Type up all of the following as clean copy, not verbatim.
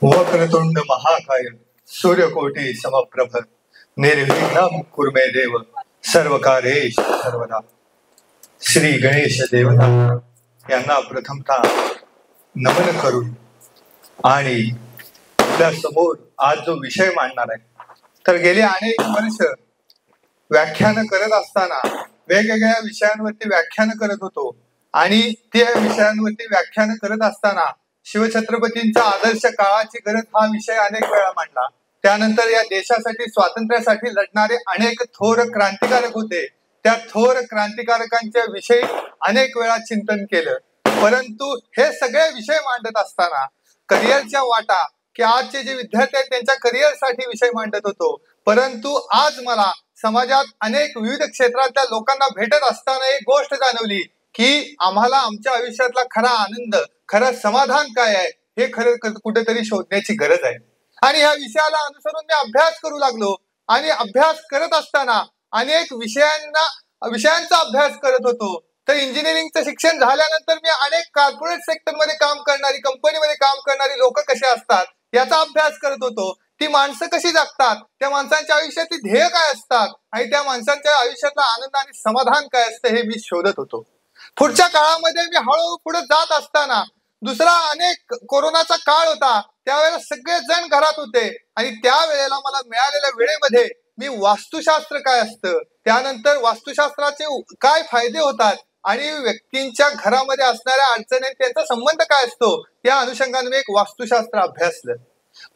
वक्रतुंड महाकाय सूर्यकोटी समप्रभ निर्विघ्नं कुर्मे देव सर्व कार्येषु सर्वदा. श्री गणेश देवता यांना प्रथमतः नमन करून आणि आपल्या समोर आज जो विषय मांडणार आहे, तर गेली अनेक वर्ष व्याख्यान करत असताना वेगवेगळ्या विषयांवरती व्याख्यान करत होतो आणि त्या विषयांवरती व्याख्यान करत असताना शिवछत्रपतींचा आदर्श काळाची गरज हा विषय अनेक वेळा मांडला. त्यानंतर या देशासाठी स्वातंत्र्यासाठी लढणारे अनेक थोर क्रांतिकारक होते. त्या थोर क्रांतिकारकांच्या विषयी अनेक वेळा चिंतन केलं. परंतु हे सगळे विषय मांडत असताना करिअरच्या वाटा की आजचे जे विद्यार्थी आहेत त्यांच्या करिअरसाठी विषय मांडत होतो. परंतु आज मला समाजात अनेक विविध क्षेत्रातल्या लोकांना भेटत असताना एक गोष्ट जाणवली की आम्हाला आमच्या आयुष्यातला खरा आनंद, खरं समाधान काय आहे हे खरं कुठेतरी शोधण्याची गरज आहे. आणि ह्या विषयाला अनुसरून मी अभ्यास करू लागलो आणि अभ्यास करत असताना अनेक विषयांचा अभ्यास करत होतो. तर इंजिनिअरिंगचं शिक्षण झाल्यानंतर मी अनेक कॉर्पोरेट सेक्टरमध्ये काम करणारी, कंपनीमध्ये काम करणारी लोक कसे असतात याचा अभ्यास करत होतो. ती माणसं कशी जगतात, त्या माणसांच्या आयुष्यातली ध्येय काय असतात आणि त्या माणसांच्या आयुष्यातला आनंद आणि समाधान काय असतं हे मी शोधत होतो. पुढच्या काळामध्ये मी हळूहळू पुढे जात असताना दुसरा अनेक कोरोनाचा काळ होता. त्यावेळेला सगळे जण घरात होते आणि त्यावेळेला मला मिळालेल्या वेळेमध्ये मी वास्तुशास्त्र काय असतं, त्यानंतर वास्तुशास्त्राचे काय फायदे होतात आणि व्यक्तींच्या घरामध्ये असणाऱ्या अडचणी त्यांचा संबंध काय असतो या अनुषंगाने मी एक वास्तुशास्त्र अभ्यासलं.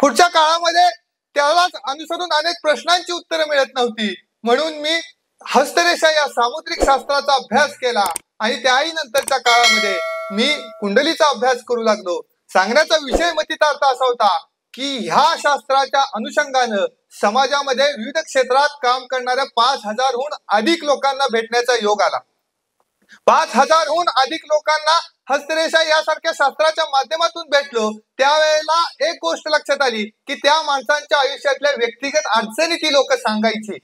पुढच्या काळामध्ये त्यालाच अनुसरून अनेक प्रश्नांची उत्तरं मिळत नव्हती, म्हणून मी हस्तरेषा या सामुद्रिक शास्त्राचा अभ्यास केला आणि त्याही नंतरच्या काळामध्ये मी कुंडलीचा अभ्यास करू लागलो. सांगण्याचा विषय मतितार्थ असा होता की ह्या शास्त्राच्या अनुषंगानं समाजामध्ये विविध क्षेत्रात काम करणाऱ्या 5,000हून अधिक लोकांना भेटण्याचा योग आला. 5,000हून अधिक लोकांना हस्तरेषा यासारख्या शास्त्राच्या माध्यमातून भेटलो. त्यावेळेला एक गोष्ट लक्षात आली की त्या माणसांच्या आयुष्यातल्या व्यक्तिगत अडचणी ती लोक सांगायची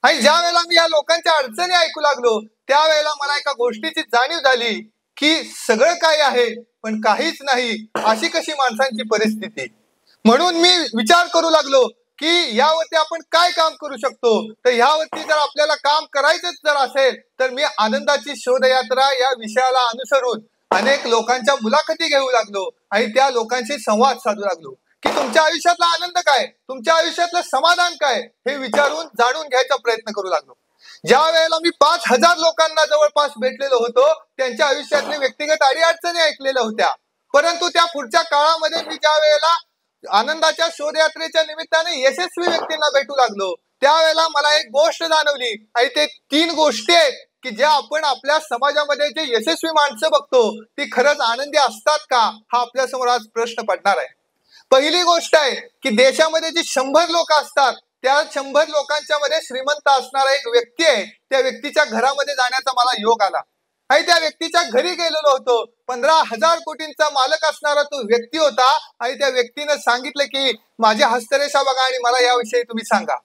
आणि ज्या वेळेला मी या लोकांच्या अडचणी ऐकू लागलो त्यावेळेला मला एका गोष्टीची जाणीव झाली की सगळं काही आहे पण काहीच नाही, अशी कशी माणसांची परिस्थिती. म्हणून मी विचार करू लागलो की यावरती आपण काय काम करू शकतो. तर यावरती जर आपल्याला काम करायचंच जर असेल तर मी आनंदाची शोधयात्रा या विषयाला अनुसरून अनेक लोकांच्या मुलाखती घेऊ लागलो आणि त्या लोकांशी संवाद साधू लागलो की तुमच्या आयुष्यातला आनंद काय, तुमच्या आयुष्यातलं समाधान काय हे विचारून जाणून घ्यायचा प्रयत्न करू लागलो. ज्या वेळेला मी 5,000 लोकांना जवळपास भेटलेलो होतो त्यांच्या आयुष्यातले व्यक्तिगत अडीअडचणी ऐकलेल्या होत्या. परंतु त्या पुढच्या काळामध्ये मी ज्या वेळेला आनंदाच्या शोधयात्रेच्या निमित्ताने यशस्वी व्यक्तींना भेटू लागलो त्यावेळेला मला एक गोष्ट जाणवली आणि ते 3 गोष्टी आहेत की ज्या आपण आपल्या समाजामध्ये जे यशस्वी माणसं बघतो ती खरंच आनंदी असतात का हा आपल्या समोर आज प्रश्न पडणार आहे. पहिली गोष्ट आहे की देशामध्ये जी 100 लोक असतात त्या 100 लोकांच्या मध्ये श्रीमंत असणारा एक व्यक्ती आहे. त्या व्यक्तीच्या घरामध्ये जाण्याचा मला योग आला आणि त्या व्यक्तीच्या घरी गेलेलो होतो. 15,000 कोटींचा मालक असणारा तो व्यक्ती होता आणि त्या व्यक्तीने सांगितलं की माझी हस्तरेषा बघा आणि मला याविषयी तुम्ही सांगा.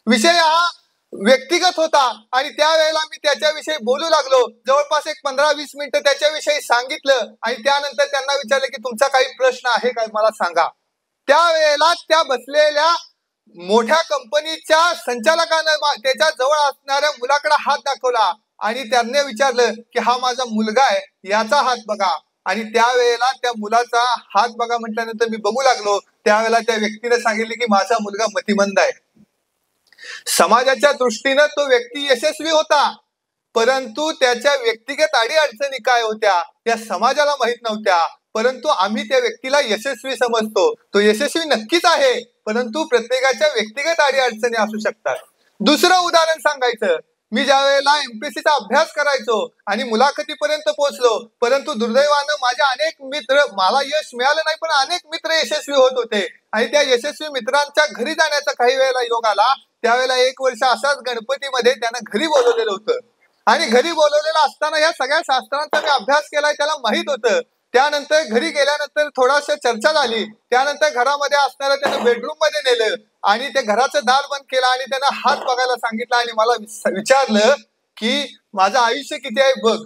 विषय हा व्यक्तिगत होता आणि त्यावेळेला मी त्याच्याविषयी बोलू लागलो. जवळपास एक 15-20 मिनिटं त्याच्याविषयी सांगितलं आणि त्यानंतर त्यांना विचारलं की तुमचा काही प्रश्न आहे का मला सांगा. त्यावेळेला त्या बसलेल्या मोठ्या कंपनीच्या संचालकानं त्याच्या जवळ असणाऱ्या मुलाकडे हात दाखवला आणि त्यांनी विचारलं की हा माझा मुलगा आहे, याचा हात बघा. आणि त्यावेळेला त्या मुलाचा हात बघा म्हटल्यानंतर मी बघू लागलो. त्यावेळेला त्या व्यक्तीने सांगितले की माझा मुलगा मतिमंद आहे. समाजाच्या दृष्टीनं तो व्यक्ती यशस्वी होता परंतु त्याच्या व्यक्तिगत अडीअडचणी काय होत्या या समाजाला माहित नव्हत्या. परंतु आम्ही त्या व्यक्तीला यशस्वी समजतो. तो यशस्वी नक्कीच आहे परंतु प्रत्येकाच्या व्यक्तिगत अडीअडचणी असू शकतात. दुसरं उदाहरण सांगायचं, मी ज्या वेळेला एमपीएससीचा अभ्यास करायचो आणि मुलाखतीपर्यंत पोहोचलो परंतु दुर्दैवानं माझे अनेक मित्र, मला यश मिळालं नाही पण अनेक मित्र यशस्वी होत होते आणि त्या यशस्वी मित्रांच्या घरी जाण्याचा काही वेळेला योग आला. त्यावेळेला 1 वर्ष असाच गणपतीमध्ये त्यांना घरी बोलवलेलं होतं आणि घरी बोलवलेलं असताना या सगळ्या शास्त्रांचा मी अभ्यास केलाय त्याला माहित होतं. त्यानंतर घरी गेल्यानंतर थोडासा चर्चा झाली. त्यानंतर घरामध्ये असणाऱ्या त्यानं बेडरूम मध्ये नेलं आणि ते घराचं दार बंद केलं आणि त्यानं हात बघायला सांगितलं आणि मला विचारलं की माझं आयुष्य किती आहे बघ.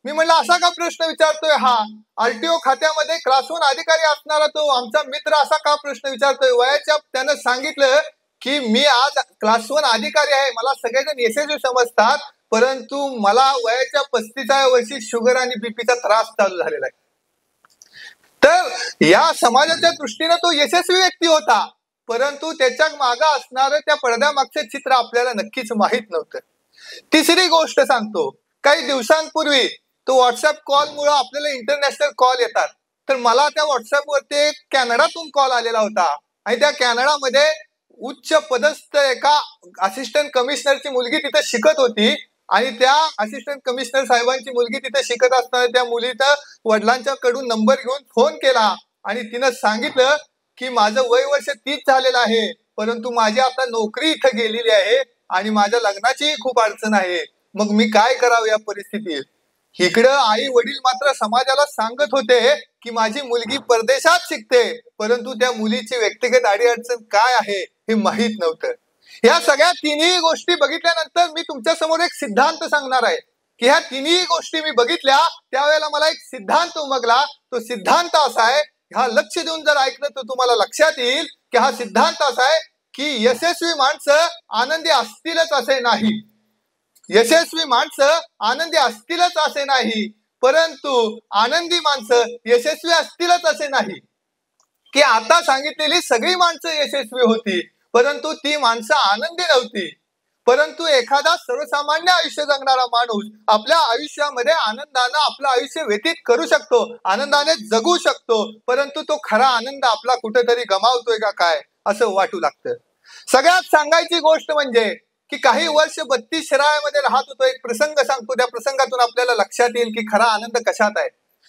मी म्हणलं असा का प्रश्न विचारतोय हा? आरटीओ खात्यामध्ये क्लास 1 अधिकारी असणारा तो आमचा मित्र असा का प्रश्न विचारतोय? वयाच्या त्यानं सांगितलं की मी आज क्लास 1 अधिकारी आहे, मला सगळेजण यशस्वी समजतात, परंतु मला वयाच्या 35व्या वर्षी शुगर आणि बीपीचा त्रास चालू झालेला आहे. तर या समाजाच्या दृष्टीने तो यशस्वी व्यक्ती होता, परंतु त्याच्या मागे असणारं त्या पडद्यामागचं चित्र आपल्याला नक्कीच माहित नव्हतं. तिसरी गोष्ट सांगतो, काही दिवसांपूर्वी तो व्हॉट्सअप कॉलमुळे आपल्याला इंटरनॅशनल कॉल येतात. तर मला त्या व्हॉट्सअपवरती कॅनडातून कॉल आलेला होता आणि त्या कॅनडामध्ये उच्च पदस्थ एका असिस्टंट कमिशनरची मुलगी तिथे शिकत होती आणि त्या असिस्टंट कमिशनर साहेबांची मुलगी तिथे शिकत असताना त्या मुलीनं वडिलांच्याकडून नंबर घेऊन फोन केला आणि तिनं सांगितलं की माझं वय वर्ष 30 झालेलं आहे, परंतु माझी आता नोकरी इथं गेलेली आहे आणि माझ्या लग्नाची खूप अडचण आहे. मग मी काय करावं या परिस्थितीत? इकडं आई वडील मात्र समाजाला सांगत होते की माझी मुलगी परदेशात शिकते, परंतु त्या मुलीची व्यक्तिगत अडीअडचण काय आहे हे माहीत नव्हतं. या सगळ्या तिन्ही गोष्टी बघितल्यानंतर मी तुमच्या समोर एक सिद्धांत सांगणार आहे की ह्या तिन्ही गोष्टी मी बघितल्या त्यावेळेला मला एक सिद्धांत उमगला. तो सिद्धांत असा आहे, हा लक्ष देऊन जर ऐकलं तर तुम्हाला लक्षात येईल की हा सिद्धांत असा आहे की यशस्वी माणसं आनंदी असतीलच असे नाही. यशस्वी माणसं आनंदी असतीलच असे नाही, परंतु आनंदी माणसं यशस्वी असतीलच असे नाही. की आता सांगितलेली सगळी माणसं यशस्वी होती, परंतु ती माणसं आनंदी नव्हती. परंतु एखादा सर्वसामान्य आयुष्य जगणारा माणूस आपल्या आयुष्यामध्ये आनंदानं आपलं आयुष्य व्यतीत करू शकतो, आनंदाने जगू शकतो, परंतु तो खरा आनंद आपला कुठेतरी गमावतोय का काय असं वाटू लागतं. सगळ्यात सांगायची गोष्ट म्हणजे की काही वर्ष 32 शिराळ्यामध्ये राहत होतो. एक प्रसंग सांगतो, त्या प्रसंगातून आपल्याला लक्षात येईल की खरा आनंद कशात आहे.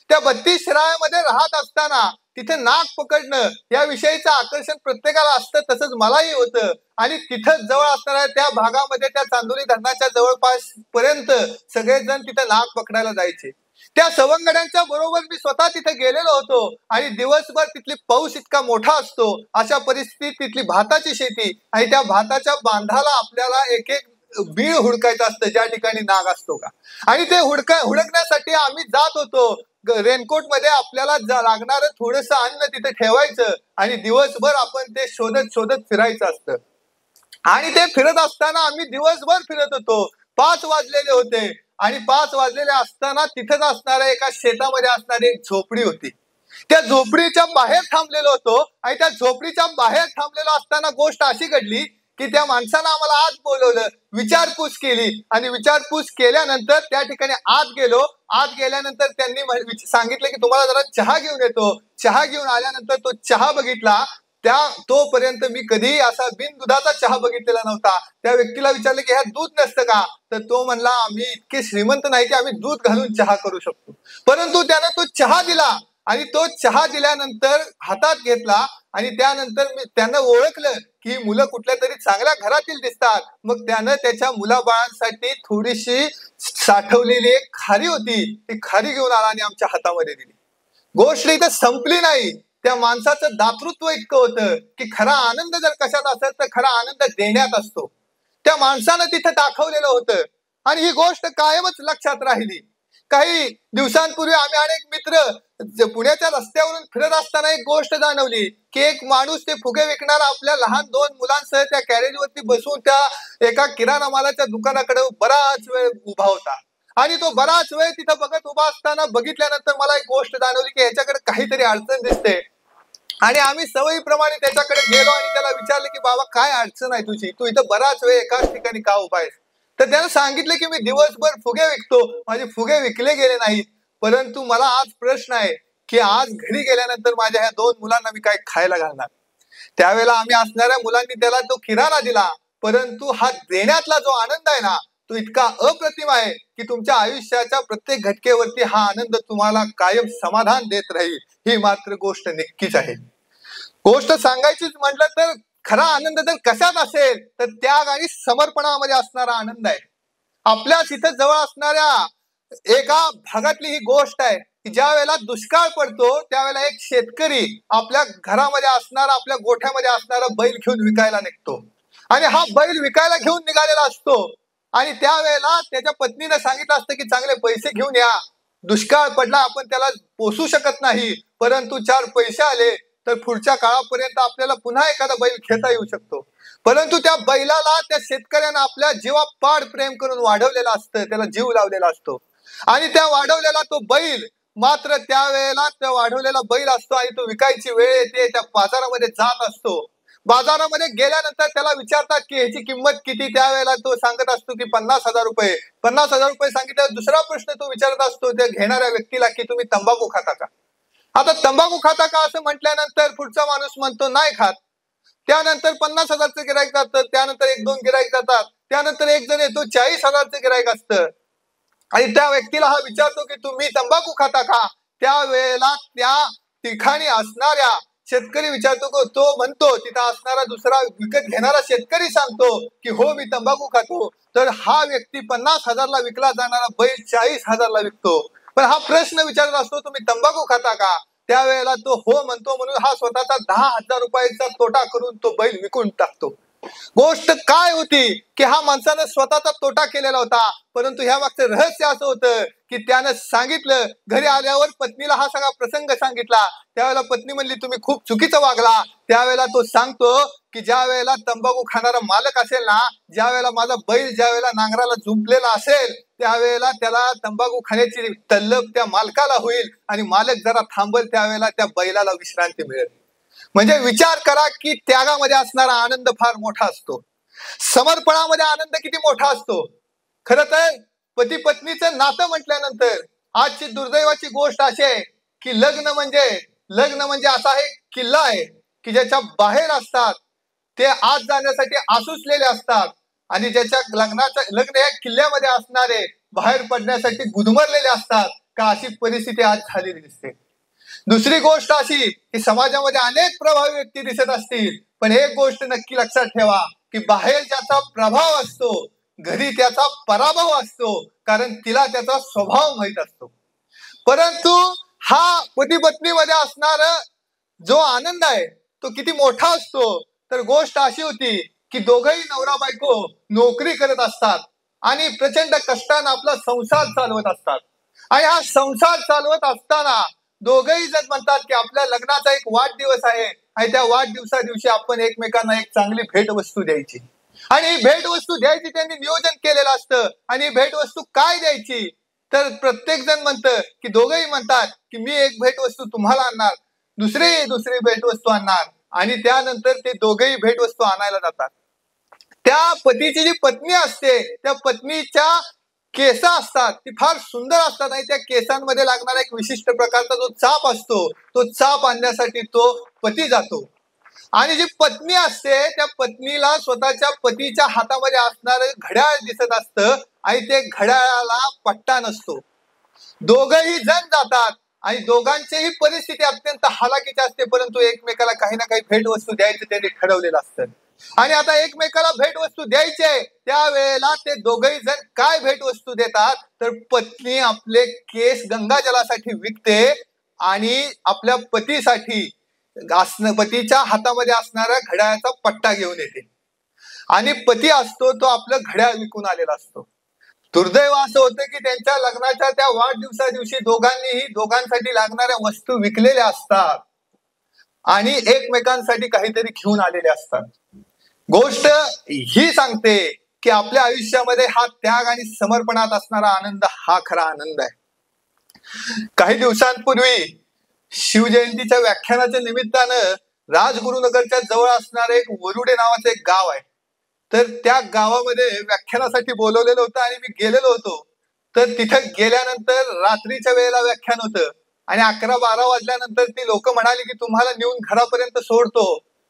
त्या 32 शिराळ्यामध्ये राहत असताना तिथे नाग पकडणं या विषयीचं आकर्षण प्रत्येकाला असतं, तसंच मलाही होतं. आणि तिथं जवळ असणाऱ्या त्या भागामध्ये त्या चांदोली धरणाच्या जवळपास पर्यंत सगळेजण तिथे नाग पकडायला जायचे. त्या सवंगड्यांच्या बरोबर मी स्वतः तिथे गेलेलो होतो आणि दिवसभर तिथली पाऊस इतका मोठा असतो, अशा परिस्थितीत तिथली भाताची शेती आणि त्या भाताच्या बांधाला आपल्याला एक एक बीळ हुडकायचं असतं ज्या ठिकाणी नाग असतो का. आणि ते हुडकण्यासाठी आम्ही जात होतो. रेनकोट मध्ये आपल्याला लागणार थोडस अन्न तिथे ठेवायचं आणि दिवसभर आपण ते शोधत शोधत फिरायचं असतं. आणि ते फिरत असताना आम्ही दिवसभर फिरत होतो. 5 वाजलेले होते आणि 5 वाजलेले असताना तिथेच असणाऱ्या एका शेतामध्ये असणारी एक झोपडी होती. त्या झोपडीच्या बाहेर थांबलेलो होतो आणि त्या झोपडीच्या बाहेर थांबलेलो असताना गोष्ट अशी घडली की त्या माणसानं आम्हाला आत बोलवलं, विचारपूस केली आणि विचारपूस केल्यानंतर त्या ठिकाणी आत गेलो. आत गेल्यानंतर त्यांनी सांगितलं की तुम्हाला जरा चहा घेऊन येतो. चहा घेऊन आल्यानंतर तो चहा बघितला. तोपर्यंत मी कधी असा बिन दुधाचा चहा बघितलेला नव्हता. त्या व्यक्तीला विचारलं की ह्यात दूध नसतं का? तर तो म्हणला आम्ही इतके श्रीमंत नाही की आम्ही दूध घालून चहा करू शकतो. परंतु त्यानं तो चहा दिला आणि तो चहा दिल्यानंतर हातात घेतला आणि त्यानंतर त्यानं ओळखलं की मुलं कुठल्या तरी चांगल्या घरातील दिसतात. मग त्यानं त्याच्या मुलाबाळांसाठी थोडीशी साठवलेली एक खारी होती, ती खारी घेऊन आला आणि आमच्या हातामध्ये दिली. गोष्ट इथं संपली नाही. त्या माणसाचं दातृत्व इतकं होतं की खरा आनंद जर कशात असेल तर खरा आनंद देण्यात असतो. त्या माणसानं तिथं दाखवलेलं होतं आणि ही गोष्ट कायमच लक्षात राहिली. काही दिवसांपूर्वी आम्ही अनेक मित्र पुण्याच्या रस्त्यावरून फिरत असताना एक गोष्ट जाणवली की एक माणूस ते फुगे विकणारा आपल्या लहान 2 मुलांसह त्या कॅरेजवरती बसून त्या एका किराणा मालाच्या दुकानाकडे बराच वेळ उभा होता आणि तो बराच वेळ तिथं बघत उभा असताना बघितल्यानंतर मला एक गोष्ट जाणवली की ह्याच्याकडे काहीतरी अडचण दिसते. आणि आम्ही सवयीप्रमाणे त्याच्याकडे गेलो आणि त्याला विचारलं की बाबा काय अडचण आहे तुझी, तू इथं बराच वेळ एकाच ठिकाणी का उभा आहेस? तर त्यानं सांगितलं की मी दिवसभर फुगे विकतो, माझे फुगे विकले गेले नाहीत, परंतु मला आज प्रश्न आहे की आज घरी गेल्यानंतर माझ्या ह्या 2 मुलांना मी काय खायला घालणार. त्यावेळेला आम्ही असणाऱ्या मुलांनी त्याला तो किराणा दिला, परंतु हा देण्यातला जो आनंद आहे ना तो इतका अप्रतिम आहे की तुमच्या आयुष्याच्या प्रत्येक घटकेवरती हा आनंद तुम्हाला कायम समाधान देत राहील. ही मात्र गोष्ट नक्कीच आहे. गोष्ट सांगायचीच म्हटलं तर खरा आनंद जर कशात असेल तर त्याग आणि समर्पणामध्ये असणारा आनंद आहे. आपल्याच इथं जवळ असणाऱ्या एका भागातली ही गोष्ट आहे की ज्या वेळेला दुष्काळ पडतो त्यावेळेला एक शेतकरी आपल्या घरामध्ये असणारा आपल्या गोठ्यामध्ये असणारा बैल घेऊन विकायला निघतो आणि हा बैल विकायला घेऊन निघालेला असतो आणि त्यावेळेला त्याच्या पत्नीने सांगितलं असतं की चांगले पैसे घेऊन या, दुष्काळ पडला, आपण त्याला पोसू शकत नाही, परंतु 4 पैसे आले तर पुढच्या काळापर्यंत आपल्याला पुन्हा एखादा बैल घेता येऊ शकतो. परंतु त्या बैलाला त्या शेतकऱ्यानं आपल्या जीवापाड प्रेम करून वाढवलेला असतं, त्याला जीव लावलेला असतो. आणि त्या वाढवलेला तो बैल मात्र त्यावेळेला त्या वाढवलेला बैल असतो आणि तो विकायची वेळ येते, त्या बाजारामध्ये जात असतो. बाजारामध्ये गेल्यानंतर त्याला विचारतात की ह्याची किंमत किती, त्यावेळेला तो सांगत असतो की 50,000 रुपये. 50,000 रुपये सांगितल्यावर दुसरा प्रश्न तो विचारत असतो त्या घेणाऱ्या व्यक्तीला की तुम्ही तंबाखू खाता का. आता तंबाखू खाता का असं म्हटल्यानंतर पुढचा माणूस म्हणतो नाही खात. त्यानंतर 50,000चं गिराईक जातं, त्यानंतर 1-2 गिराईक जातात, त्यानंतर एक जण येतो 40,000चं गिराईक असतं आणि त्या व्यक्तीला हा विचारतो की तुम्ही तंबाखू खाता का. त्यावेळेला त्या ठिकाणी असणाऱ्या शेतकरी विचारतो, तो म्हणतो, तिथं असणारा दुसरा विकत घेणारा शेतकरी सांगतो की हो मी तंबाखू खातो. तर हा व्यक्ती 50,000ला विकला जाणारा बैल 40,000ला विकतो. पण हा प्रश्न विचारत असतो तुम्ही तंबाखू खाता का. त्यावेळेला तो हो म्हणतो, म्हणून हा स्वतःचा 10,000 रुपयाचा तोटा करून तो बैल विकून टाकतो. गोष्ट काय होती की हा माणसानं स्वतःचा तोटा केलेला होता, परंतु ह्या मागचं रहस्य असं होतं की त्यानं सांगितलं. घरी आल्यावर पत्नीला हा सगळा प्रसंग सांगितला. त्यावेळेला पत्नी म्हणली तुम्ही खूप चुकीचं वागला. त्यावेळेला तो सांगतो की ज्या वेळेला तंबाखू खाणारा मालक असेल ना, ज्या वेळेला माझा बैल ज्या वेळेला नांगराला झुंपलेला असेल, त्यावेळेला त्याला तंबाखू खाण्याची तल्लफ त्या मालकाला होईल आणि मालक जरा थांबल, त्यावेळेला त्या बैलाला विश्रांती मिळेल. म्हणजे विचार करा की त्यागामध्ये असणारा आनंद फार मोठा असतो, समर्पणामध्ये आनंद किती मोठा असतो. खरं तर पती पत्नीचं नातं म्हटल्यानंतर आजची दुर्दैवाची गोष्ट अशी आहे की लग्न म्हणजे असा एक किल्ला आहे की ज्याच्या बाहेर असतात ते आत जाण्यासाठी आसुसलेले असतात आणि ज्याच्या लग्न या किल्ल्यामध्ये असणारे बाहेर पडण्यासाठी गुदमरलेले असतात का, अशी परिस्थिती आज झालेली दिसते. दुसरी गोष्ट अशी की समाजामध्ये अनेक प्रभावी व्यक्ती दिसत असतील, पण एक गोष्ट नक्की लक्षात ठेवा की बाहेर ज्याचा प्रभाव असतो घरी त्याचा पराभव असतो, कारण तिला त्याचा स्वभाव माहित असतो. परंतु हा पती पत्नीमध्ये असणार जो आनंद आहे तो किती मोठा असतो. तर गोष्ट अशी होती की दोघंही नवरा बायको नोकरी करत असतात आणि प्रचंड कष्टाने आपला संसार चालवत असतात. आणि हा संसार चालवत असताना दोघंही जण म्हणतात की आपल्या लग्नाचा एक वाढदिवस आहे आणि त्या वाढदिवसा दिवशी आपण एकमेकांना एक चांगली भेटवस्तू द्यायची. आणि ही भेटवस्तू द्यायची त्यांनी नियोजन केलेलं असतं. आणि भेटवस्तू काय द्यायची, तर प्रत्येक जण म्हणतं की दोघंही म्हणतात की मी एक भेटवस्तू तुम्हाला आणणार, दुसरी भेटवस्तू आणणार आणि त्यानंतर ते दोघेही भेटवस्तू आणायला जातात. त्या पतीची जी पत्नी असते त्या पत्नीच्या केस असतात ती फार सुंदर असतात आणि त्या केसांमध्ये लागणारा एक विशिष्ट प्रकारचा जो चाप असतो तो चाप आणण्यासाठी तो पती जातो. आणि जी पत्नी असते त्या पत्नीला स्वतःच्या पतीच्या हातामध्ये असणारं घड्याळ दिसत असतं आणि ते घड्याळाला पट्टा नसतो. दोघंही जण जातात आणि दोघांचीही परिस्थिती अत्यंत हालाकीची असते, परंतु एकमेकाला काही ना काही भेटवस्तू द्यायचं त्यांनी ठरवलेलं असतं. आणि आता एकमेकाला भेटवस्तू द्यायचे त्यावेळेला ते दोघही जण काय भेटवस्तू देतात, तर पत्नी आपले केस गंगाजलासाठी विकते आणि आपल्या पतीसाठी पतीच्या हातामध्ये असणाऱ्या घड्याळाचा पट्टा घेऊन येते. आणि पती असतो तो आपलं घड्याळ विकून आलेला असतो. दुर्दैव असं होतं की त्यांच्या लग्नाच्या त्या वाढदिवसा दिवशी दोघांनीही दोघांसाठी लागणाऱ्या वस्तू विकलेल्या असतात आणि एकमेकांसाठी काहीतरी घेऊन आलेले असतात. गोष्ट ही सांगते की आपल्या आयुष्यामध्ये हा त्याग आणि समर्पणात असणारा आनंद हा खरा आनंद आहे. काही दिवसांपूर्वी शिवजयंतीच्या व्याख्यानाच्या निमित्तानं राजगुरुनगरच्या जवळ असणारं एक वरुडे नावाचं एक गाव आहे. तर त्या गावामध्ये व्याख्यानासाठी बोलवलेलं होतं आणि मी गेलेलो होतो. तर तिथं गेल्यानंतर रात्रीच्या वेळेला व्याख्यान होतं आणि 11-12 वाजल्यानंतर ती लोक म्हणाली की तुम्हाला नेऊन घरापर्यंत सोडतो.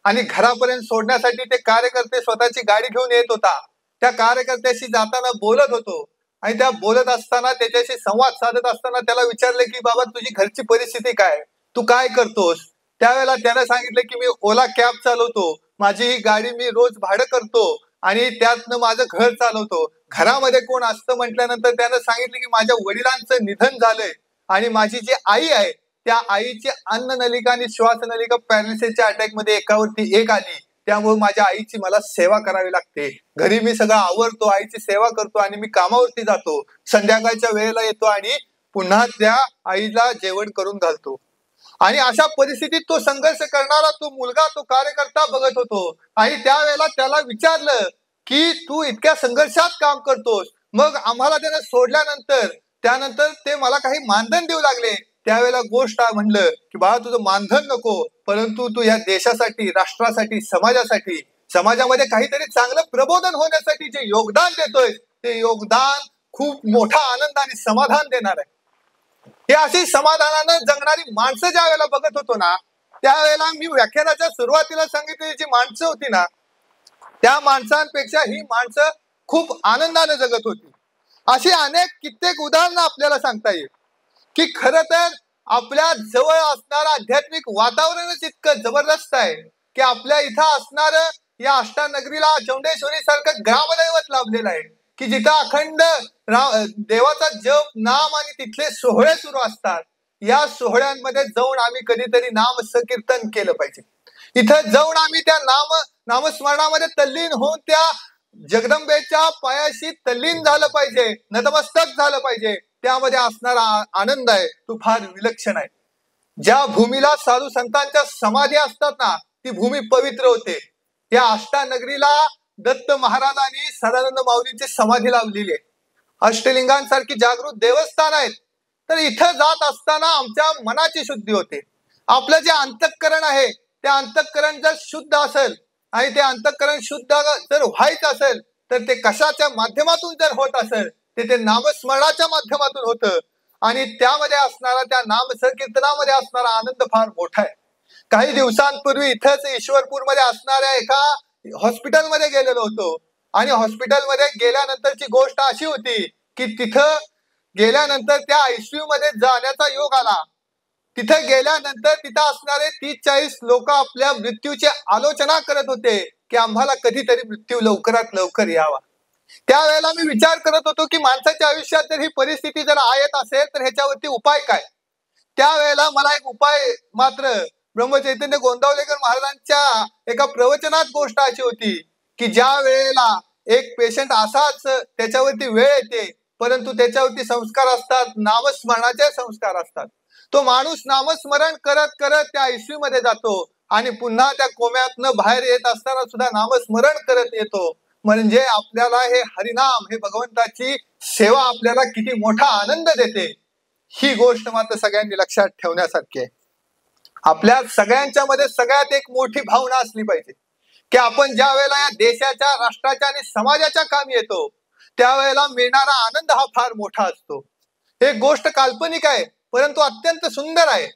आणि घरापर्यंत सोडण्यासाठी ते कार्यकर्ते स्वतःची गाडी घेऊन येत होता. त्या कार्यकर्त्याशी जाताना बोलत होतो आणि त्या बोलत असताना त्याच्याशी संवाद साधत असताना त्याला विचारले की बाबा तुझी घरची परिस्थिती काय, तू काय करतोस. त्यावेळेला त्याने सांगितलं की मी ओला कॅब चालवतो, माझी ही गाडी मी रोज भाडं करतो आणि त्यातनं माझं घर चालवतो. घरामध्ये कोण असतं म्हटल्यानंतर त्यानं सांगितलं की माझ्या वडिलांचं निधन झालंय आणि माझी जी आई आहे त्या आईची अन्न नलिका आणि श्वास नलिका पॅरालिसिसच्या अटॅक मध्ये एकावरती एक आली. त्यामुळे माझ्या आईची मला सेवा करावी लागते. घरी मी सगळं आवरतो, आईची सेवा करतो आणि मी कामावरती जातो. संध्याकाळच्या वेळेला येतो आणि पुन्हा त्या आईला जेवण करून घालतो. आणि अशा परिस्थितीत तो संघर्ष करणारा तो मुलगा, तो कार्यकर्ता बघत होतो. आणि त्यावेळेला त्याला विचारलं की तू इतक्या संघर्षात काम करतोस, मग आम्हाला त्यानं सोडल्यानंतर त्यानंतर ते मला काही मानधन देऊ लागले. त्यावेळेला गोष्ट म्हणलं की बाळा, तुझं मानधन नको, परंतु तू या देशासाठी, राष्ट्रासाठी, समाजासाठी, समाजामध्ये काहीतरी चांगलं प्रबोधन होण्यासाठी जे योगदान देतोय, ते योगदान खूप मोठा आनंद आणि समाधान देणार आहे. हे अशी समाधानानं जगणारी माणसं ज्या वेळेला बघत होतो ना, त्यावेळेला मी व्याख्यानाच्या सुरुवातीला सांगितलेली जी माणसं होती ना, त्या माणसांपेक्षा ही माणसं खूप आनंदाने जगत होती. अशी अनेक कित्येक उदाहरणं आपल्याला सांगता येईल की खरं तर आपल्या जवळ असणारं आध्यात्मिक वातावरणच इतकं जबरदस्त आहे की आपल्या इथं असणारं या अष्टानगरीला चौंडेश्वरी सारखं ग्रामदैवत लाभलेलं आहे की जिथं अखंड देवाचा जप, नाम आणि तिथले सोहळे सुरू असतात. या सोहळ्यांमध्ये जाऊन आम्ही कधीतरी नाम संकीर्तन केलं पाहिजे. इथं जाऊन आम्ही त्या नामस्मरणामध्ये तल्लीन होऊन त्या जगदंबेच्या पायाशी तल्लीन झालं पाहिजे, नतमस्तक झालं पाहिजे. त्यामध्ये असणारा आनंद आहे तो फार विलक्षण आहे. ज्या भूमीला साधू संतांच्या समाधी असतात ना, ती भूमी पवित्र होते. या अष्टानगरीला दत्त महाराजांनी सदानंद माऊलींची समाधी लावलेली आहे. अष्टलिंगांसारखी जागृत देवस्थान आहेत. तर इथं जात असताना आमच्या मनाची शुद्धी होते. आपलं जे अंतःकरण आहे ते अंतःकरण जर शुद्ध असेल आणि ते अंतःकरण शुद्ध जर व्हायचं असेल तर ते कशाच्या माध्यमातून जर होत असेल ते नामस्मरणाच्या माध्यमातून होतं. आणि त्यामध्ये असणारा, त्या नाम संकीर्तनामध्ये असणारा आनंद फार मोठा आहे. काही दिवसांपूर्वी इथंच ईश्वरपूरमध्ये असणाऱ्या एका हॉस्पिटलमध्ये गेलेलो होतो. आणि हॉस्पिटलमध्ये गेल्यानंतरची गोष्ट अशी होती की तिथं गेल्यानंतर त्या आयसीयू मध्ये जाण्याचा योग आला. तिथं गेल्यानंतर तिथं असणारे 30-40 लोक आपल्या मृत्यूची आलोचना करत होते की आम्हाला कधीतरी मृत्यू लवकरात लवकर यावा. त्यावेळेला मी विचार करत होतो की माणसाच्या आयुष्यात जर ही परिस्थिती जर येत असेल तर ह्याच्यावरती उपाय काय. त्यावेळेला मला एक उपाय मात्र ब्रह्मचैतन्य गोंदावलेकर महाराजांच्या एका प्रवचनात गोष्ट अशी होती की ज्या वेळेला एक पेशंट असाच त्याच्यावरती वेळ येते, परंतु त्याच्यावरती संस्कार असतात, नामस्मरणाचे संस्कार असतात. तो माणूस नामस्मरण करत करत त्या आयसीयू मध्ये जातो आणि पुन्हा त्या कोम्यातनं बाहेर येत असताना सुद्धा नामस्मरण करत येतो. म्हणजे आपल्याला हे हरिनाम, हे भगवंताची सेवा आपल्याला किती मोठा आनंद देते, ही गोष्ट मात्र सगळ्यांनी लक्षात ठेवण्यासारखी आहे. आपल्या सगळ्यांच्या मध्ये सगळ्यात एक मोठी भावना असली पाहिजे की आपण ज्या वेळेला या देशाच्या, राष्ट्राच्या आणि समाजाच्या कामी येतो त्यावेळेला मिळणारा आनंद हा फार मोठा असतो. हे गोष्ट काल्पनिक आहे परंतु अत्यंत सुंदर आहे.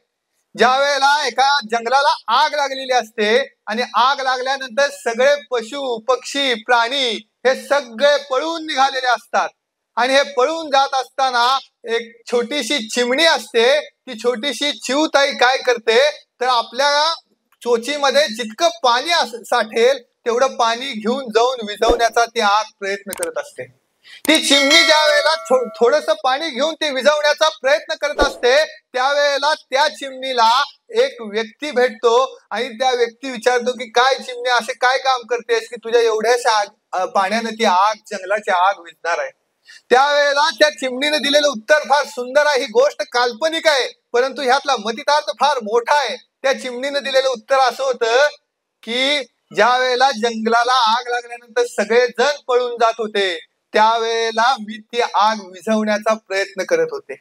ज्या वेळेला एका जंगलाला आग लागलेली असते आणि आग लागल्यानंतर सगळे पशु, पक्षी, प्राणी हे सगळे पळून निघालेले असतात. आणि हे पळून जात असताना एक छोटीशी चिमणी असते. ती छोटीशी चिवताई काय करते तर आपल्या चोचीमध्ये जितकं पाणी साठेल तेवढं पाणी घेऊन जाऊन विझवण्याचा ती आग प्रयत्न करत असते. ती चिमणी ज्या वेळेला थोडस पाणी घेऊन ती विझवण्याचा प्रयत्न करत असते त्यावेळेला त्या चिमणीला एक व्यक्ती भेटतो आणि त्या व्यक्ती विचारतो की काय चिमणी, असे काय काम करतेस की तुझ्या एवढ्याशा पाण्याने ती आग, जंगलाची आग विझणार आहे. त्यावेळेला त्या चिमणीने दिलेलं उत्तर फार सुंदर आहे. ही गोष्ट काल्पनिक आहे परंतु ह्यातला मतितार्थ फार मोठा आहे. त्या चिमणीने दिलेलं उत्तर असं होतं की ज्या वेळेला जंगलाला आग लागल्यानंतर सगळे जण पळून जात होते त्यावेळेला मी ती आग विझवण्याचा प्रयत्न करत होते.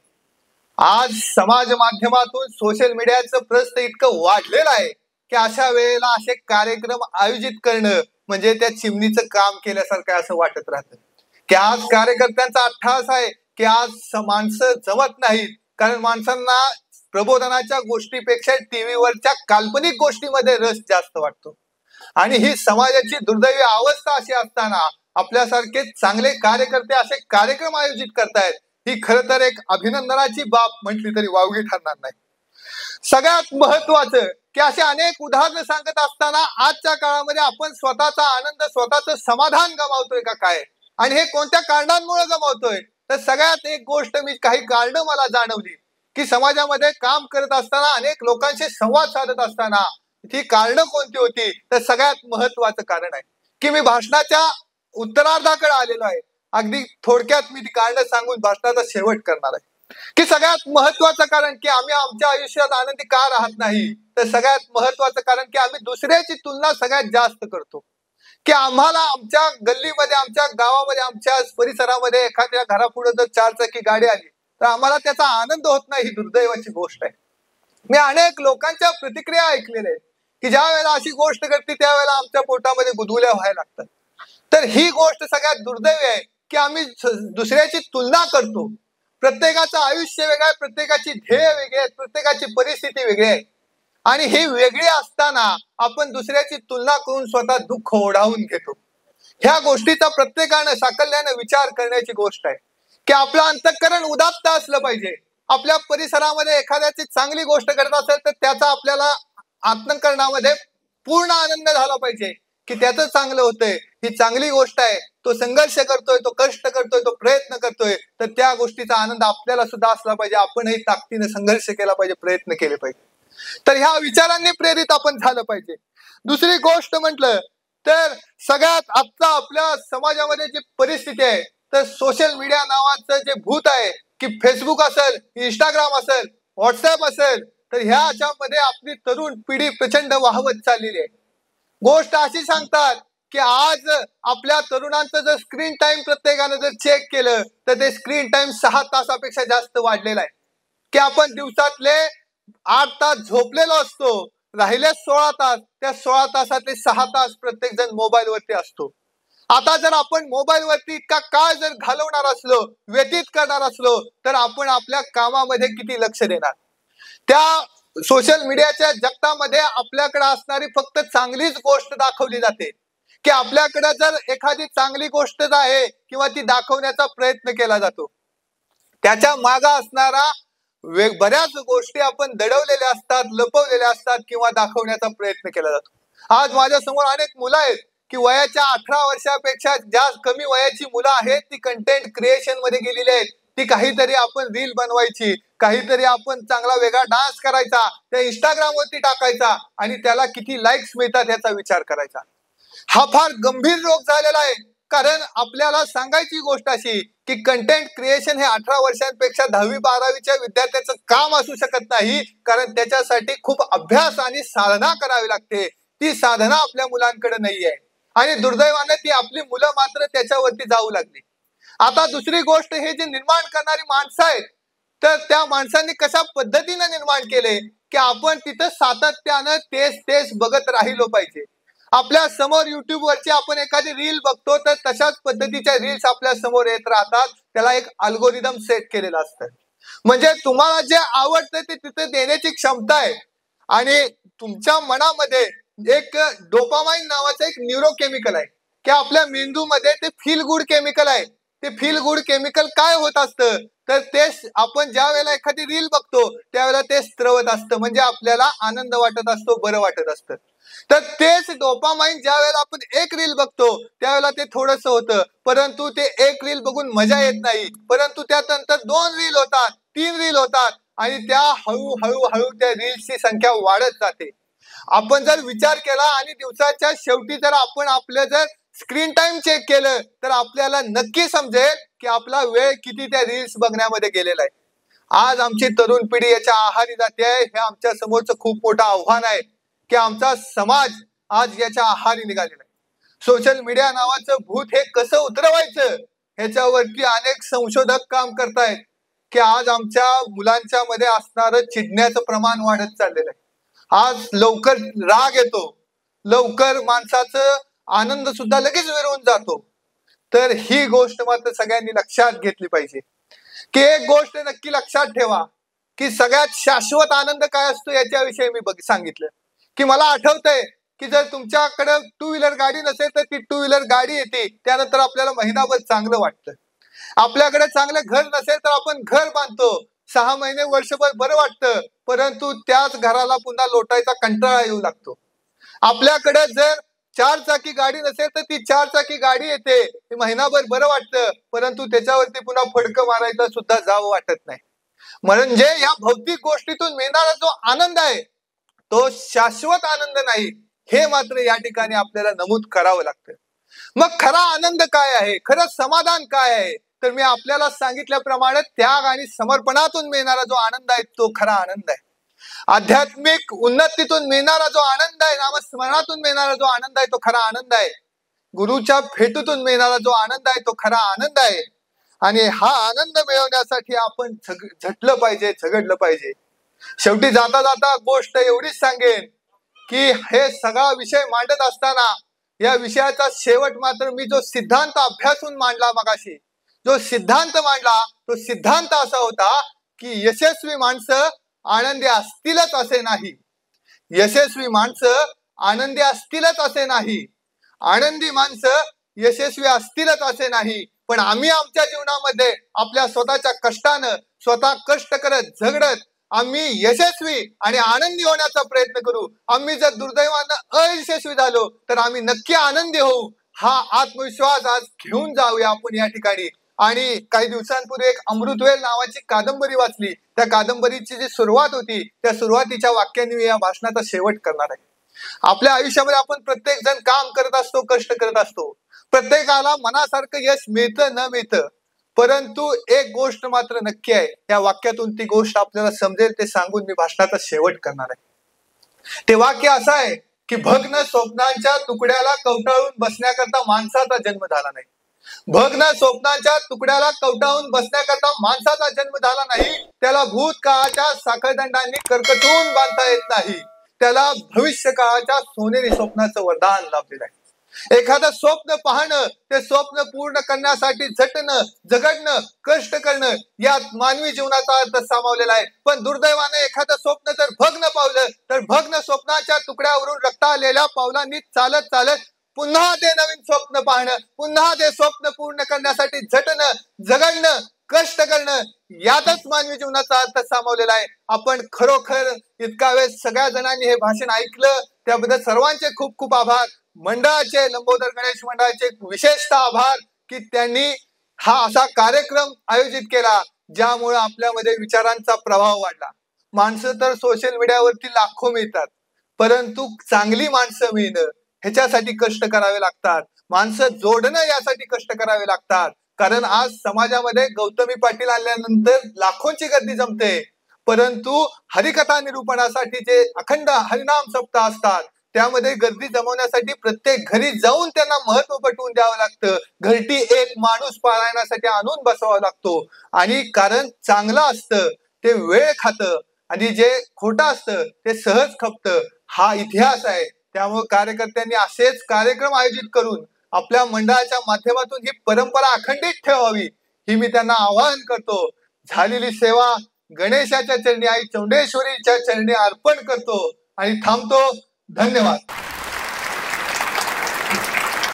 आज समाज माध्यमातून, सोशल मीडियाचं प्रस्त इतकं वाढलेलं आहे की अशा वेळेला असे कार्यक्रम आयोजित करणं म्हणजे त्या चिमणीचं काम केल्यासारखं असं वाटत राहतं. की आज कार्यकर्त्यांचा अट्टहास आहे की आज माणसं जमत नाहीत कारण माणसांना प्रबोधनाच्या गोष्टीपेक्षा टीव्हीवरच्या काल्पनिक गोष्टीमध्ये रस जास्त वाटतो. आणि ही समाजाची दुर्दैवी अवस्था अशी असताना आपल्यासारखे चांगले कार्यकर्ते असे कार्यक्रम आयोजित करतायत, ही खरं तर एक अभिनंदनाची बाब म्हटली तरी वावगी ठरणार नाही. सगळ्यात महत्वाचं की असे अनेक उदाहरणं सांगत असताना आजच्या काळामध्ये आपण स्वतःचा आनंद, स्वतःचं समाधान गमावतोय का काय, आणि हे कोणत्या कारणांमुळे गमावतोय. तर सगळ्यात एक गोष्ट, मी काही कारणं मला जाणवली की समाजामध्ये काम करत असताना, अनेक लोकांशी संवाद साधत असताना ती कारणं कोणती होती. तर सगळ्यात महत्वाचं कारण आहे की मी भाषणाच्या उत्तरार्धाकडे आलेलो आहे. अगदी थोडक्यात मी ती कारणं सांगून भाषणाचा शेवट करणार आहे. की सगळ्यात महत्वाचं कारण की आम्ही आमच्या आयुष्यात आनंदी का राहत नाही, तर सगळ्यात महत्वाचं कारण की आम्ही दुसऱ्याची तुलना सगळ्यात जास्त करतो. की आम्हाला आमच्या गल्लीमध्ये, आमच्या गावामध्ये, आमच्या परिसरामध्ये एखाद्या घरापुढे जर चारचाकी गाडी आली तर आम्हाला त्याचा आनंद होत नाही, ही दुर्दैवाची गोष्ट आहे. मी अनेक लोकांच्या प्रतिक्रिया ऐकलेल्या आहेत की ज्या वेळेला अशी गोष्ट घडते त्यावेळेला आमच्या पोटामध्ये गुदगुल्या व्हायला लागतात. तर ही गोष्ट सगळ्यात दुर्दैवी आहे की आम्ही दुसऱ्याची तुलना करतो. प्रत्येकाचं आयुष्य वेगळं आहे, प्रत्येकाची ध्येय वेगळी आहेत, प्रत्येकाची परिस्थिती वेगळी आहे आणि ही वेगळी असताना आपण दुसऱ्याची तुलना करून स्वतः दुःख ओढावून घेतो. ह्या गोष्टीचा प्रत्येकानं साकल्यानं विचार करण्याची गोष्ट आहे की आपलं अंतःकरण उदात्त असलं पाहिजे. आपल्या परिसरामध्ये एखाद्याची चांगली गोष्ट घडत असेल तर त्याचा आपल्याला अंतःकरणामध्ये पूर्ण आनंद झाला पाहिजे की त्याचं चांगलं होतंय, ही चांगली गोष्ट आहे, तो संघर्ष करतोय, तो कष्ट करतोय, तो प्रयत्न करतोय, तर त्या गोष्टीचा आनंद आपल्याला सुद्धा असला पाहिजे. आपणही ताकदीने संघर्ष केला पाहिजे, प्रयत्न केले पाहिजे. तर ह्या विचारांनी प्रेरित आपण झालं पाहिजे. दुसरी गोष्ट म्हटलं तर सगळ्यात आजचा आपल्या समाजामध्ये जी परिस्थिती आहे, तर सोशल मीडिया नावाचं जे भूत आहे की फेसबुक असेल, इंस्टाग्राम असेल, व्हॉट्सअप असेल, तर ह्याच्यामध्ये आपली तरुण पिढी प्रचंड वाहवत चाललेली आहे. गोष्ट अशी सांगतात की आज आपल्या तरुणांचं जर स्क्रीन टाइम प्रत्येकानं जर चेक केलं तर ते स्क्रीन टाइम 6 तासापेक्षा जास्त वाढलेला आहे. की आपण दिवसातले 8 तास झोपलेलो असतो, राहिले 16 तास, त्या 16 तासातले 6 तास प्रत्येक जण मोबाईल वरती असतो. आता जर आपण मोबाईल वरती इतका काळ जर घालवणार असलो, व्यतीत करणार असलो, तर आपण आपल्या कामामध्ये किती लक्ष देणार. त्या सोशल मीडियाच्या जगतामध्ये आपल्याकडे असणारी फक्त चांगलीच गोष्ट दाखवली जाते की आपल्याकडे जर एखादी चांगली गोष्ट आहे किंवा ती दाखवण्याचा प्रयत्न केला जातो, त्याच्या मागे असणारा बऱ्याच गोष्टी आपण दडवलेल्या असतात, लपवलेल्या असतात किंवा दाखवण्याचा प्रयत्न केला जातो. आज माझ्या समोर अनेक मुलं आहेत की वयाच्या 18 वर्षापेक्षा जास्त कमी वयाची मुलं आहेत, ती कंटेंट क्रिएशन मध्ये गेलेली आहेत. ती काहीतरी आपण रील बनवायची, काहीतरी आपण चांगला वेगळा डान्स करायचा, त्या इंस्टाग्राम वरती टाकायचा आणि त्याला किती लाईक्स मिळतात याचा विचार करायचा. हा फार गंभीर रोग झालेला आहे. कारण आपल्याला सांगायची गोष्ट अशी की कंटेंट क्रिएशन हे 18 वर्षांपेक्षा 10वी-12वीच्या विद्यार्थ्याचं काम असू शकत नाही, कारण त्याच्यासाठी खूप अभ्यास आणि साधना करावी लागते. ती साधना आपल्या मुलांकडे नाहीये आणि दुर्दैवाने ती आपली मुलं मात्र त्याच्यावरती जाऊ लागली. आता दुसरी गोष्ट, हे जे निर्माण करणारी माणसं आहेत, तर त्या माणसांनी कशा पद्धतीने निर्माण केले की आपण तिथं सातत्यानं तेच तेच बघत राहिलो पाहिजे. आपल्या समोर युट्यूब वरची आपण एखादी रील बघतो तर तशाच पद्धतीच्या रील्स आपल्या समोर येत राहतात. त्याला एक अल्गोरिदम सेट केलेलं असतं, म्हणजे तुम्हाला जे आवडतं ते तिथे देण्याची क्षमता आहे. आणि तुमच्या मनामध्ये एक डोपामाइन नावाचं एक न्यूरोकेमिकल आहे की आपल्या मेंदूमध्ये ते फील गुड केमिकल आहे. ते फील गुड केमिकल काय होत असतं, तर ते आपण ज्या वेळेला एखादी रील बघतो त्यावेळेला ते स्त्रवत असतं, म्हणजे आपल्याला आनंद वाटत असतो, बरं वाटत असतं. तर तेच डोपामाइन ज्या वेळेला आपण एक रील बघतो त्यावेळेला ते थोडंसं होतं, परंतु ते एक रील बघून मजा येत नाही, परंतु त्यानंतर 2 रील होतात, 3 रील होतात आणि त्या हळूहळू त्या रील्सची संख्या वाढत जाते. आपण जर विचार केला आणि दिवसाच्या शेवटी जर आपण आपलं जर स्क्रीन टाइम चेक केलं तर आपल्याला नक्की समजेल की आपला वेळ किती त्या रील्स बघण्यामध्ये गेलेला आहे. आज आमची तरुण पिढी याच्या आहारी जाते आहे, हे आमच्या समोरचं खूप मोठं आव्हान आहे की आमचा समाज आज याच्या आहारी निघालेला आहे. सोशल मीडिया नावाचं भूत हे कसं उतरवायचं ह्याच्यावरती अनेक संशोधक काम करतायत की आज आमच्या मुलांच्या मध्ये असणारं चिडण्याचं प्रमाण वाढत चाललेलं आहे. आज लवकर राग येतो, लवकर माणसाचं आनंद सुद्धा लगेच विरून जातो. तर ही गोष्ट मात्र सगळ्यांनी लक्षात घेतली पाहिजे की एक गोष्ट नक्की लक्षात ठेवा की सगळ्यात शाश्वत आनंद काय असतो याच्याविषयी मी सांगितलं की मला आठवतंय की जर तुमच्याकडे 2 व्हीलर गाडी नसेल तर ती 2 व्हीलर गाडी येते, त्यानंतर आपल्याला महिनाभर चांगलं वाटतं. आपल्याकडे चांगलं घर नसेल तर आपण घर बांधतो, 6 महिने वर्षभर बरं वाटतं, परंतु त्याच घराला पुन्हा लोटायचा कंटाळा येऊ लागतो. आपल्याकडे जर 4 चाकी गाडी नसेल तर ती 4 चाकी गाडी येते, महिनाभर बरं वाटतं, परंतु त्याच्यावरती पुन्हा फडकं मारायचं सुद्धा जावं वाटत नाही. म्हणजे या भौतिक गोष्टीतून मिळणारा जो आनंद आहे तो शाश्वत आनंद नाही, हे मात्र या ठिकाणी आपल्याला नमूद करावं लागतं. मग खरा आनंद काय आहे, खरं समाधान काय आहे, तर मी आपल्याला सांगितल्याप्रमाणे त्याग आणि समर्पणातून मिळणारा जो आनंद आहे तो खरा आनंद आहे. आध्यात्मिक उन्नतीतून मिळणारा जो आनंद आहे, नामस्मरणातून मिळणारा जो आनंद आहे तो खरा आनंद आहे. गुरुच्या भेटीतून मिळणारा जो आनंद आहे तो खरा आनंद आहे. आणि हा आनंद मिळवण्यासाठी आपण झटलं पाहिजे, झगडलं पाहिजे. शेवटी जाता जाता गोष्ट एवढीच सांगेन की हे सगळा विषय मांडत असताना या विषयाचा शेवट मात्र मी जो सिद्धांत अभ्यासून मांडला मगाशी, जो सिद्धांत मांडला तो सिद्धांत असा होता की यशस्वी माणसं आनंदी असतीलच असे नाही. यशस्वी माणसं आनंदी असतीलच असे नाही. आनंदी माणसं यशस्वी असतीलच असे नाही. पण आम्ही आमच्या जीवनामध्ये आपल्या स्वतःच्या कष्टानं, स्वतः कष्ट करत झगडत आम्ही यशस्वी आणि आनंदी होण्याचा प्रयत्न करू. आम्ही जर दुर्दैवानं अयशस्वी झालो तर आम्ही नक्की आनंदी होऊ. हा आत्मविश्वास आज घेऊन जाऊया आपण या ठिकाणी. आणि काही दिवसांपूर्वी एक अमृतवेल नावाची कादंबरी वाचली. त्या कादंबरीची जी सुरुवात होती त्या सुरुवातीच्या वाक्याने मी या भाषणाचा शेवट करणार आहे. आपल्या आयुष्यामध्ये आपण प्रत्येक जण काम करत असतो, कष्ट करत असतो. प्रत्येकाला मनासारखं यश मिळतं न मिळतं, परंतु एक गोष्ट मात्र नक्की आहे. या वाक्यातून ती गोष्ट आपल्याला समजेल ते सांगून मी भाषणाचा शेवट करणार आहे. ते वाक्य असं आहे की भग्न स्वप्नांच्या तुकड्याला कवटाळून बसण्याकरता माणसाचा जन्म झाला नाही. भग्न स्वप्नांच्या तुकड्याला कवटाळून बसण्याकरता माणसाचा जन्म झाला नाही. त्याला भूतकाळाच्या साखळदंडांनी करकटून बांधता येत नाही. त्याला भविष्य काळाच्या सोनेरी स्वप्नाचं वरदान लाभलेलं आहे. एखादं स्वप्न पाहणं, ते स्वप्न पूर्ण करण्यासाठी झटणं, झगडणं, कष्ट करणं यात मानवी जीवनाचा अर्थ सामावलेला आहे. पण दुर्दैवाने एखादं स्वप्न जर भग्न पावलं तर भग्न स्वप्नाच्या तुकड्यावरून रक्ताळलेल्या पावलांनी चालत चालत पुन्हा ते नवीन स्वप्न पाहणं, पुन्हा ते स्वप्न पूर्ण करण्यासाठी झटणं, झगडणं, कष्ट करणं यातच मानवी जीवनाचा अर्थ सामावलेला आहे. आपण खरोखर इतका वेळ सगळ्या जणांनी हे भाषण ऐकलं त्याबद्दल सर्वांचे खूप खूप आभार. मंडळाचे, लंबोदर गणेश मंडळाचे विशेषतः आभार की त्यांनी हा असा कार्यक्रम आयोजित केला ज्यामुळे आपल्यामध्ये विचारांचा प्रभाव वाढला. माणसं तर सोशल मीडियावरती लाखो मिळतात, परंतु चांगली माणसं मिळणं ह्याच्यासाठी कष्ट करावे लागतात. माणसं जोडणं यासाठी कष्ट करावे लागतात. कारण आज समाजामध्ये गौतमी पाटील आल्यानंतर लाखोंची गर्दी जमते, परंतु हरिकथा निरूपणासाठी जे अखंड हरिनाम सप्ताह असतात त्यामध्ये गर्दी जमवण्यासाठी प्रत्येक घरी जाऊन त्यांना महत्व पटवून द्यावं लागतं. घरटी एक माणूस पारायणासाठी आणून बसवावा लागतो. आणि कारण चांगलं असतं ते वेळ खातं आणि जे खोटं असतं ते सहज खपतं. हा इतिहास आहे. त्यामुळे कार्यकर्त्यांनी असेच कार्यक्रम आयोजित करून आपल्या मंडळाच्या माध्यमातून ही परंपरा अखंडित ठेवावी ही मी त्यांना आवाहन करतो. झालेली सेवा गणेशाच्या चरणी, आई चौंडेश्वरीच्या चरणी अर्पण करतो आणि थांबतो. धन्यवाद.